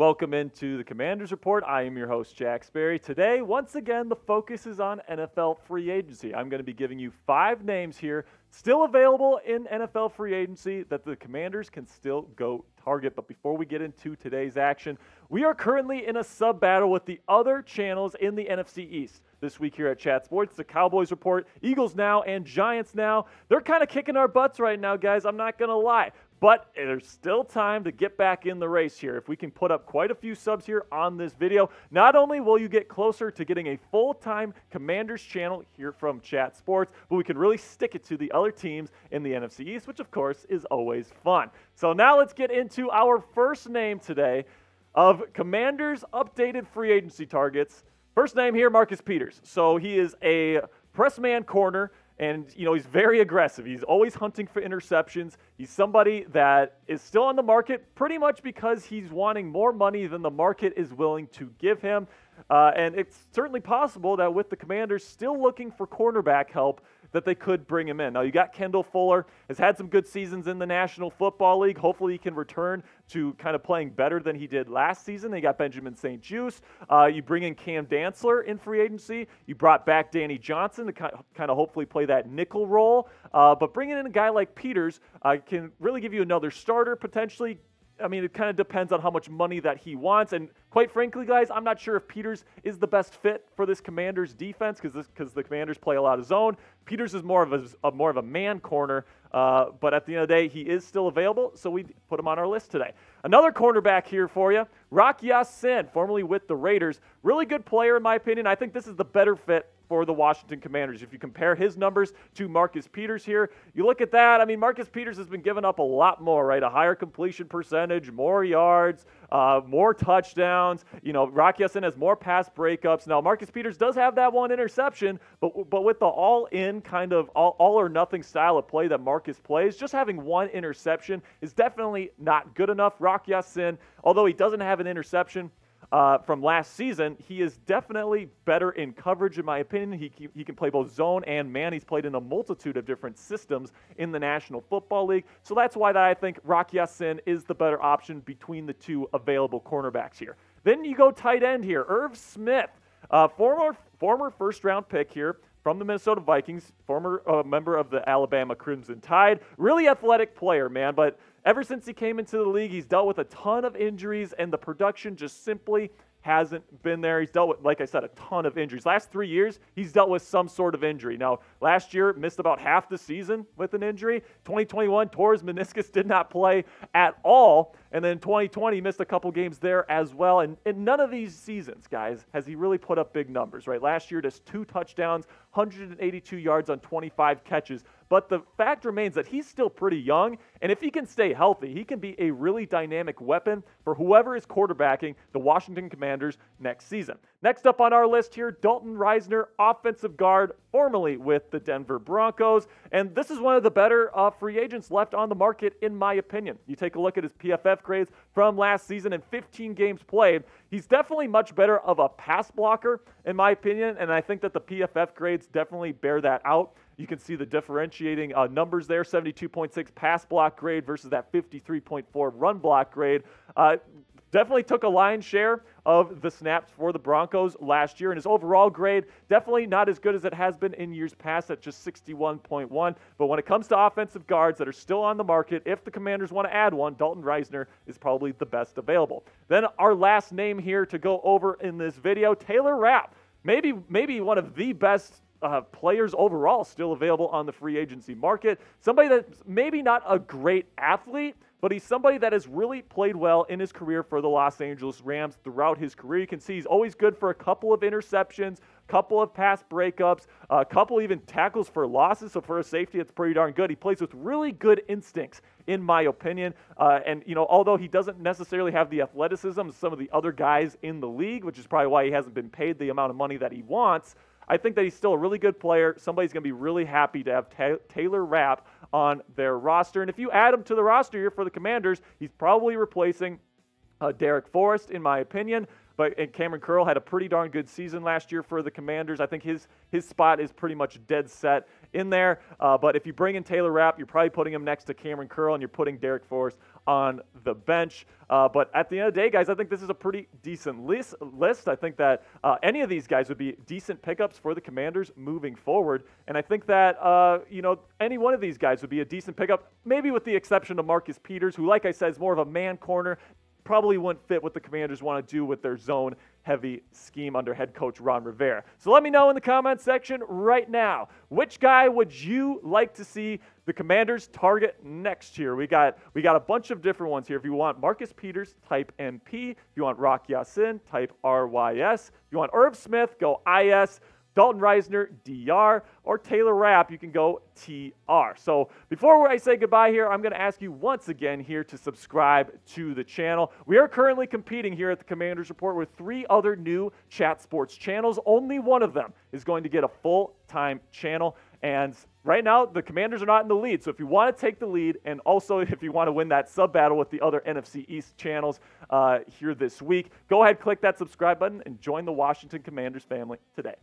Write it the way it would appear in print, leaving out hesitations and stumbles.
Welcome into the Commanders Report. I am your host, Jack Sperry. Today, once again, the focus is on NFL free agency. I'm going to be giving you 5 names here still available in NFL free agency that the Commanders can still go target. But before we get into today's action, we are currently in a sub-battle with the other channels in the NFC East. This week here at Chat Sports, the Cowboys Report, Eagles Now, and Giants Now. They're kind of kicking our butts right now, guys. I'm not going to lie. But there's still time to get back in the race here. If we can put up quite a few subs here on this video, not only will you get closer to getting a full-time Commanders channel here from Chat Sports, but we can really stick it to the other teams in the NFC East, which of course is always fun. So now let's get into our first name today of Commanders updated free agency targets. First name here, Marcus Peters. So he is a press man corner. And, you know, he's very aggressive. He's always hunting for interceptions. He's somebody that is still on the market pretty much because he's wanting more money than the market is willing to give him. And it's certainly possible that with the Commanders still looking for cornerback help, that they could bring him in. Now, you got Kendall Fuller, has had some good seasons in the National Football League. Hopefully he can return to kind of playing better than he did last season. They got Benjamin St-Juste. You bring in Cam Dantzler in free agency. You brought back Danny Johnson to kind of hopefully play that nickel role. But bringing in a guy like Peters can really give you another starter potentially. I mean, it kind of depends on how much money that he wants. And quite frankly, guys, I'm not sure if Peters is the best fit for this Commanders defense because the Commanders play a lot of zone. Peters is more of a man corner, but at the end of the day, he is still available, so we put him on our list today. Another cornerback here for you, Rock Ya-Sin, formerly with the Raiders. Really good player, in my opinion. I think this is the better fit for the Washington Commanders. If you compare his numbers to Marcus Peters here, you look at that. I mean, Marcus Peters has been giving up a lot more, right? A higher completion percentage, more yards, more touchdowns. You know, Rock Ya-Sin has more pass breakups. Now, Marcus Peters does have that one interception, but with the all-in kind of all-or-nothing style of play that Marcus plays, just having one interception is definitely not good enough. Rock Ya-Sin, although he doesn't have an interception from last season, he is definitely better in coverage, in my opinion. He can play both zone and man. He's played in a multitude of different systems in the National Football League. So that's why I think Rock Ya-Sin is the better option between the two available cornerbacks here. Then you go tight end here. Irv Smith, former first-round pick here from the Minnesota Vikings, former member of the Alabama Crimson Tide. Really athletic player, man, but ever since he came into the league, he's dealt with a ton of injuries, and the production just simply hasn't been there. He's dealt with, like I said, a ton of injuries. Last 3 years, he's dealt with some sort of injury. Now, last year, missed about half the season with an injury. 2021, tore his meniscus, did not play at all. And then 2020, missed a couple games there as well. And in none of these seasons, guys, has he really put up big numbers, right? Last year, just 2 touchdowns, 182 yards on 25 catches. But the fact remains that he's still pretty young, and if he can stay healthy, he can be a really dynamic weapon for whoever is quarterbacking the Washington Commanders next season. Next up on our list here, Dalton Risner, offensive guard, formerly with the Denver Broncos. And this is one of the better free agents left on the market, in my opinion. You take a look at his PFF grades from last season and 15 games played. He's definitely much better of a pass blocker, in my opinion, and I think that the PFF grades definitely bear that out. You can see the differentiating numbers there, 72.6 pass block grade versus that 53.4 run block grade. Definitely took a lion's share of the snaps for the Broncos last year. And his overall grade, definitely not as good as it has been in years past at just 61.1. But when it comes to offensive guards that are still on the market, if the Commanders want to add one, Dalton Risner is probably the best available. Then our last name here to go over in this video, Taylor Rapp. Maybe one of the best players overall still available on the free agency market. Somebody that's maybe not a great athlete, but he's somebody that has really played well in his career for the Los Angeles Rams throughout his career. You can see he's always good for a couple of interceptions, couple of pass breakups, a couple even tackles for losses. So for a safety, it's pretty darn good. He plays with really good instincts, in my opinion. And, you know, although he doesn't necessarily have the athleticism of some of the other guys in the league, which is probably why he hasn't been paid the amount of money that he wants, I think that he's still a really good player. Somebody's going to be really happy to have Taylor Rapp on their roster. And if you add him to the roster here for the Commanders, he's probably replacing Derek Forrest, in my opinion. and Cameron Curl had a pretty darn good season last year for the Commanders. I think his spot is pretty much dead set in there. But if you bring in Taylor Rapp, you're probably putting him next to Cameron Curl, and you're putting Derek Forrest on the bench. But at the end of the day, guys, I think this is a pretty decent list. I think that any of these guys would be decent pickups for the Commanders moving forward. And I think that, any one of these guys would be a decent pickup, maybe with the exception of Marcus Peters, who, like I said, is more of a man corner. Probably wouldn't fit what the Commanders want to do with their zone-heavy scheme under head coach Ron Rivera. So let me know in the comment section right now, which guy would you like to see the Commanders target next year? We got a bunch of different ones here. If you want Marcus Peters, type MP. If you want Rock Ya-Sin, type RYS. If you want Irv Smith, go IS. Dalton Risner, DR, or Taylor Rapp, you can go TR. So before I say goodbye here, I'm going to ask you once again here to subscribe to the channel. We are currently competing here at the Commanders Report with 3 other new Chat Sports channels. Only one of them is going to get a full-time channel. And right now, the Commanders are not in the lead. So if you want to take the lead, and also if you want to win that sub-battle with the other NFC East channels here this week, go ahead, click that subscribe button, and join the Washington Commanders family today.